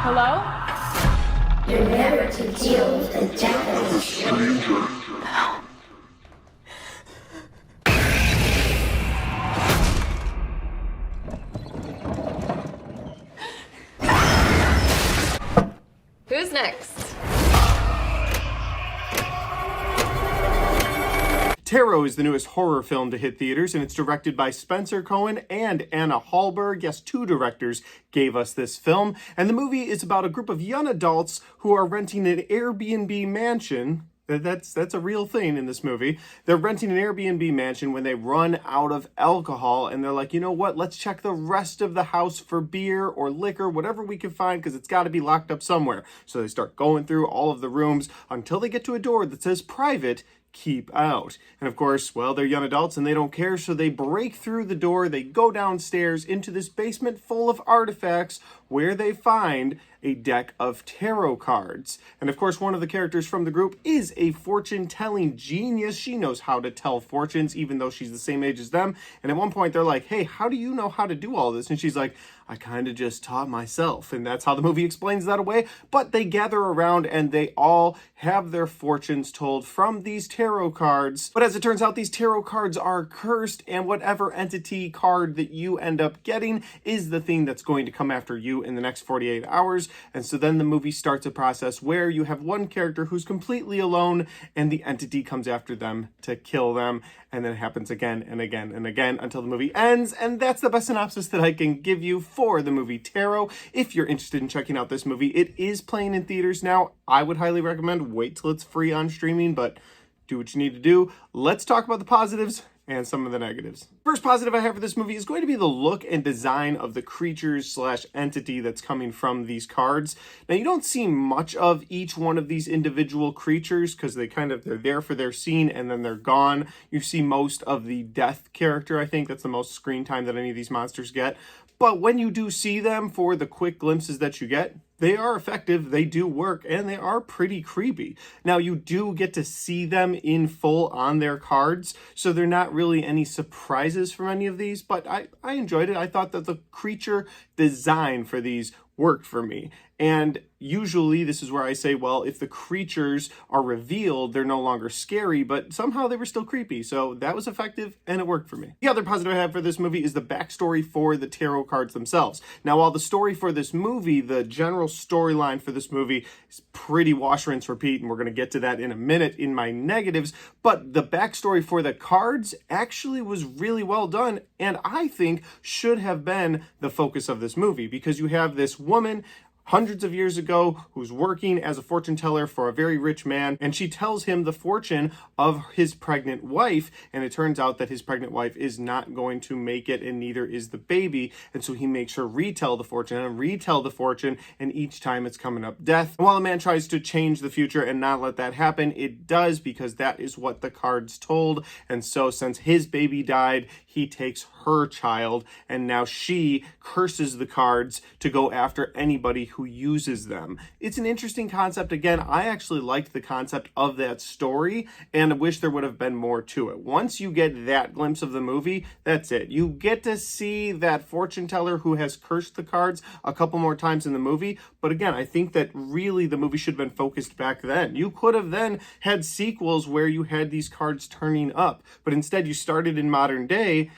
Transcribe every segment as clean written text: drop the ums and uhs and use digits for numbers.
Hello? You're never to deal with the Japanese stranger. Who's next? Tarot is the newest horror film to hit theaters, and it's directed by Spencer Cohen and Anna Hallberg. Yes, two directors gave us this film. And the movie is about a group of young adults who are renting an Airbnb mansion. That's a real thing in this movie. They're renting an Airbnb mansion when they run out of alcohol, and they're like, you know what, let's check the rest of the house for beer or liquor, whatever we can find, because it's got to be locked up somewhere. So they start going through all of the rooms until they get to a door that says private, keep out. And of course, well, they're young adults and they don't care, so they break through the door, they go downstairs into this basement full of artifacts where they find a deck of tarot cards. And of course, one of the characters from the group is a fortune-telling genius. She knows how to tell fortunes, even though she's the same age as them. And at one point, they're like, hey, how do you know how to do all this? And she's like, I kind of just taught myself. And that's how the movie explains that away. But they gather around and they all have their fortunes told from these tarot cards. But as it turns out, these tarot cards are cursed, and whatever entity card that you end up getting is the thing that's going to come after you in the next 48 hours. And so then the movie starts a process where you have one character who's completely alone and the entity comes after them to kill them. And then it happens again and again and again until the movie ends. And that's the best synopsis that I can give you for the movie Tarot. If you're interested in checking out this movie, it is playing in theaters now. I would highly recommend wait till it's free on streaming, but do what you need to do. Let's talk about the positives and some of the negatives. First positive I have for this movie is going to be the look and design of the creatures slash entity that's coming from these cards. Now, you don't see much of each one of these individual creatures because they're there for their scene and then they're gone. You see most of the death character. I think that's the most screen time that any of these monsters get. But when you do see them, for the quick glimpses that you get, they are effective, they do work, and they are pretty creepy. Now, you do get to see them in full on their cards, so they're not really any surprises from any of these, but I enjoyed it. I thought that the creature design for these worked for me. And usually this is where I say, well, if the creatures are revealed, they're no longer scary, but somehow they were still creepy. So that was effective and it worked for me. The other positive I have for this movie is the backstory for the tarot cards themselves. Now, while the story for this movie, the general storyline for this movie is pretty wash, rinse, repeat, and we're going to get to that in a minute in my negatives, but the backstory for the cards actually was really well done, and I think should have been the focus of this movie, because you have this woman hundreds of years ago who's working as a fortune teller for a very rich man, and she tells him the fortune of his pregnant wife, and it turns out that his pregnant wife is not going to make it, and neither is the baby. And so he makes her retell the fortune, and each time it's coming up death. And while the man tries to change the future and not let that happen, it does, because that is what the cards told. And so since his baby died, he takes her child, and now she curses the cards to go after anybody who uses them. It's an interesting concept. Again, I actually liked the concept of that story, and I wish there would have been more to it. Once you get that glimpse of the movie, that's it. You get to see that fortune teller who has cursed the cards a couple more times in the movie, but again, I think that really the movie should have been focused back then. You could have then had sequels where you had these cards turning up, but instead you started in modern day,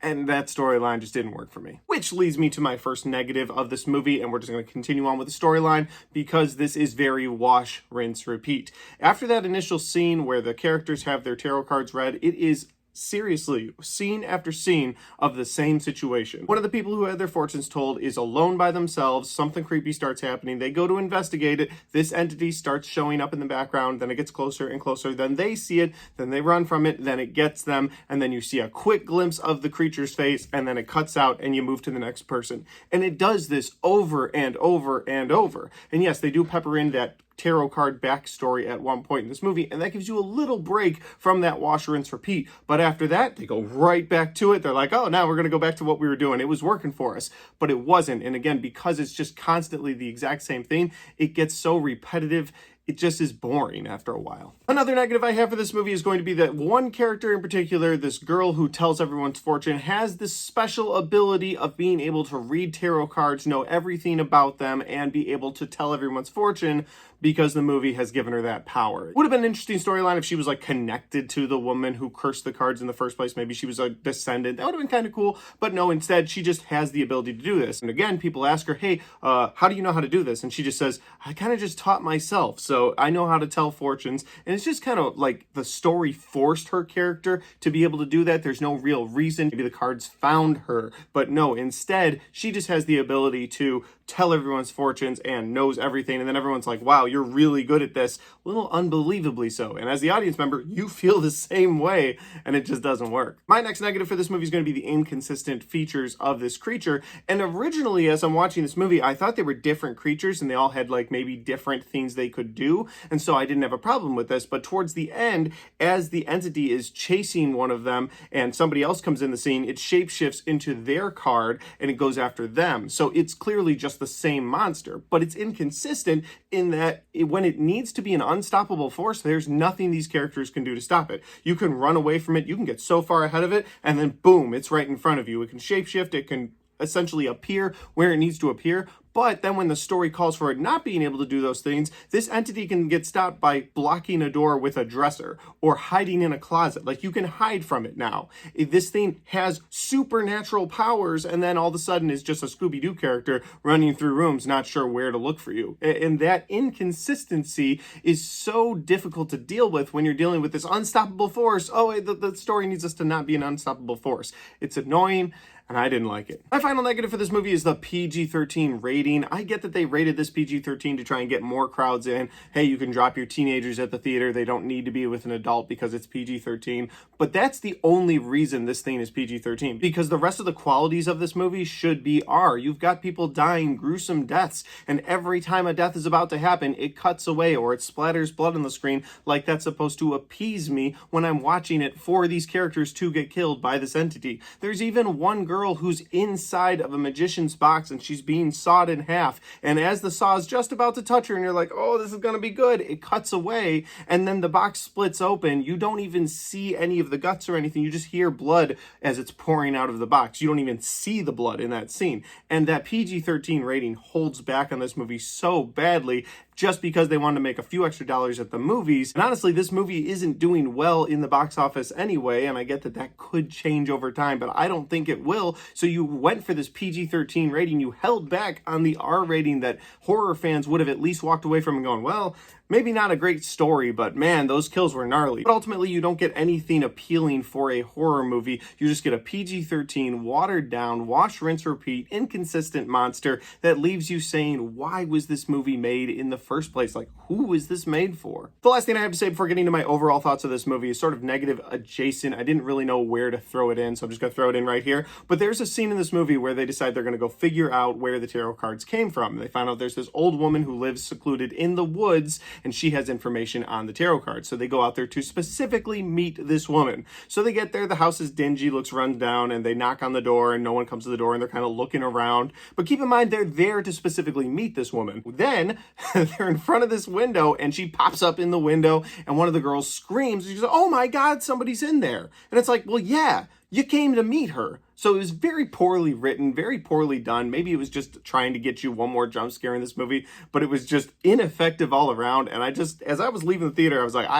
and that storyline just didn't work for me. Which leads me to my first negative of this movie, and we're just going to continue on with the storyline because this is very wash, rinse, repeat. After that initial scene where the characters have their tarot cards read, it is seriously scene after scene of the same situation. One of the people who had their fortunes told is alone by themselves. Something creepy starts happening. They go to investigate it. This entity starts showing up in the background. Then it gets closer and closer. Then they see it. Then they run from it. Then it gets them. And then you see a quick glimpse of the creature's face. And then it cuts out and you move to the next person. And it does this over and over and over. And yes, they do pepper in that tarot card backstory at one point in this movie, and that gives you a little break from that wash, rinse, repeat. But after that, they go right back to it. They're like, oh, now we're going to go back to what we were doing. It was working for us, but it wasn't. And again, because it's just constantly the exact same thing, it gets so repetitive. it just is boring after a while. Another negative I have for this movie is going to be that one character in particular, this girl who tells everyone's fortune, has this special ability of being able to read tarot cards, know everything about them, and be able to tell everyone's fortune because the movie has given her that power. It would have been an interesting storyline if she was like connected to the woman who cursed the cards in the first place. Maybe she was a descendant. That would have been kind of cool. But no, instead, she just has the ability to do this. And again, people ask her, hey, how do you know how to do this? And she just says, I kind of just taught myself. So I know how to tell fortunes. And it's just kind of like the story forced her character to be able to do that. There's no real reason. Maybe the cards found her. But no, instead, she just has the ability to tell everyone's fortunes and knows everything. And then everyone's like, wow, you're really good at this. A little unbelievably so. And as the audience member, you feel the same way, and it just doesn't work. My next negative for this movie is going to be the inconsistent features of this creature. And originally, as I'm watching this movie, I thought they were different creatures and they all had like maybe different things they could do. And so I didn't have a problem with this. But towards the end, as the entity is chasing one of them and somebody else comes in the scene, it shapeshifts into their card and it goes after them. So it's clearly just the same monster, but it's inconsistent in that when it needs to be an unstoppable force, there's nothing these characters can do to stop it. You can run away from it, you can get so far ahead of it, and then boom, it's right in front of you. It can shapeshift, it can essentially appear where it needs to appear. But then when the story calls for it not being able to do those things, this entity can get stopped by blocking a door with a dresser or hiding in a closet. Like, you can hide from it now. This thing has supernatural powers, and then all of a sudden is just a Scooby-Doo character running through rooms, not sure where to look for you. And that inconsistency is so difficult to deal with when you're dealing with this unstoppable force. Oh, the story needs us to not be an unstoppable force. It's annoying, and I didn't like it. My final negative for this movie is the PG-13 rating. I get that they rated this PG-13 to try and get more crowds in. Hey, you can drop your teenagers at the theater. They don't need to be with an adult because it's PG-13. But that's the only reason this thing is PG-13, because the rest of the qualities of this movie should be R. You've got people dying gruesome deaths, and every time a death is about to happen, it cuts away or it splatters blood on the screen like that's supposed to appease me when I'm watching it for these characters to get killed by this entity. There's even one girl who's inside of a magician's box and she's being sawed in half, and as the saw is just about to touch her and you're like, oh, this is gonna be good, it cuts away and then the box splits open. You don't even see any of the guts or anything, you just hear blood as it's pouring out of the box. You don't even see the blood in that scene. And that PG-13 rating holds back on this movie so badly just because they wanted to make a few extra dollars at the movies. And honestly, this movie isn't doing well in the box office anyway, and I get that that could change over time, but I don't think it will. So you went for this PG-13 rating, you held back on the R rating that horror fans would have at least walked away from and going, well, maybe not a great story, but man, those kills were gnarly. But ultimately, you don't get anything appealing for a horror movie. You just get a PG-13, watered down, wash, rinse, repeat, inconsistent monster that leaves you saying, why was this movie made in the first place? Like, who was this made for? The last thing I have to say before getting to my overall thoughts of this movie is sort of negative adjacent. I didn't really know where to throw it in, so I'm just gonna throw it in right here. But there's a scene in this movie where they decide they're gonna go figure out where the tarot cards came from. They find out there's this old woman who lives secluded in the woods, and she has information on the tarot cards. So they go out there to specifically meet this woman. So they get there, the house is dingy, looks run down, and they knock on the door and no one comes to the door and they're kind of looking around. But keep in mind, they're there to specifically meet this woman. Then they're in front of this window and she pops up in the window and one of the girls screams. She goes, oh my God, somebody's in there. And it's like, well, yeah, you came to meet her. So it was very poorly written, very poorly done. Maybe it was just trying to get you one more jump scare in this movie, but it was just ineffective all around. And as I was leaving the theater, I was like,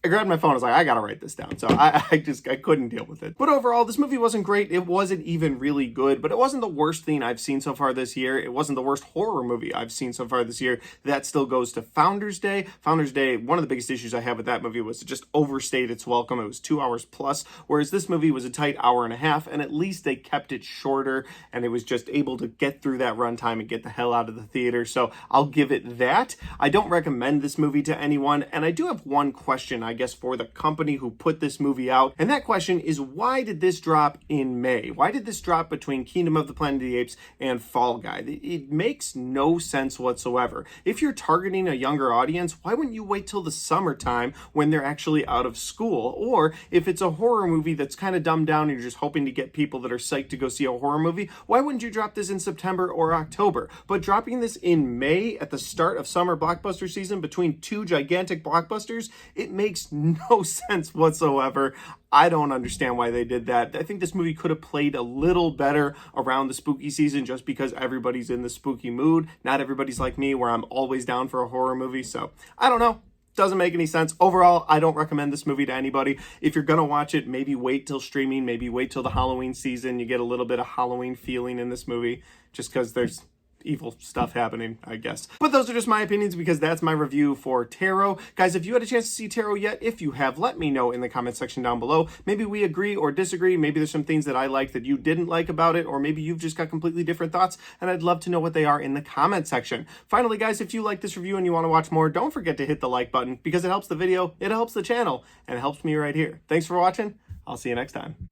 I grabbed my phone, I was like, I gotta write this down. So I couldn't deal with it. But overall, this movie wasn't great. It wasn't even really good, but it wasn't the worst thing I've seen so far this year. It wasn't the worst horror movie I've seen so far this year. That still goes to Founders Day. Founders Day, one of the biggest issues I had with that movie was it just overstayed its welcome. It was 2 hours plus, whereas this movie was a tight hour and a half, and at least they kept it shorter, and it was just able to get through that runtime and get the hell out of the theater. So I'll give it that. I don't recommend this movie to anyone, and I do have one question I I guess, for the company who put this movie out. And that question is, why did this drop in May? Why did this drop between Kingdom of the Planet of the Apes and Fall Guy? It makes no sense whatsoever. If you're targeting a younger audience, why wouldn't you wait till the summertime when they're actually out of school? Or if it's a horror movie that's kind of dumbed down and you're just hoping to get people that are psyched to go see a horror movie, why wouldn't you drop this in September or October? But dropping this in May at the start of summer blockbuster season between two gigantic blockbusters, it makes no sense whatsoever. I don't understand why they did that. I think this movie could have played a little better around the spooky season just because everybody's in the spooky mood. Not everybody's like me where I'm always down for a horror movie. So I don't know. Doesn't make any sense. Overall, I don't recommend this movie to anybody. If you're gonna watch it, maybe wait till streaming, maybe wait till the Halloween season. You get a little bit of Halloween feeling in this movie just because there's evil stuff happening, I guess. But those are just my opinions because that's my review for Tarot. Guys, if you had a chance to see Tarot yet, if you have, let me know in the comment section down below. Maybe we agree or disagree. Maybe there's some things that I liked that you didn't like about it, or maybe you've just got completely different thoughts, and I'd love to know what they are in the comment section. Finally, guys, if you like this review and you want to watch more, don't forget to hit the like button because it helps the video, it helps the channel, and it helps me right here. Thanks for watching. I'll see you next time.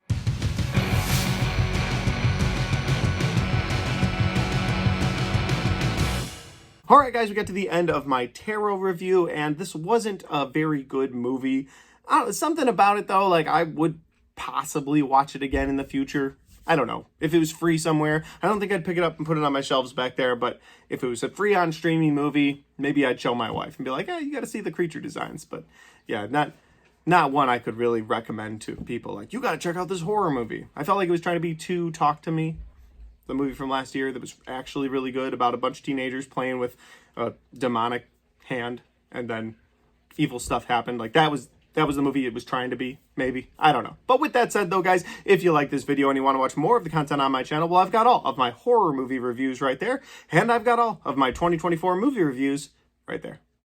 All right, guys, we got to the end of my Tarot review, and this wasn't a very good movie. I don't know, something about it, though, like I would possibly watch it again in the future. I don't know. If it was free somewhere, I don't think I'd pick it up and put it on my shelves back there, but if it was a free on streaming movie, maybe I'd show my wife and be like, hey, you got to see the creature designs. But yeah, not one I could really recommend to people. Like, you got to check out this horror movie. I felt like it was trying to be too Talk to Me. The movie from last year that was actually really good about a bunch of teenagers playing with a demonic hand and then evil stuff happened. Like that was the movie it was trying to be, maybe. I don't know. But with that said though, guys, if you like this video and you want to watch more of the content on my channel, well, I've got all of my horror movie reviews right there, and I've got all of my 2024 movie reviews right there.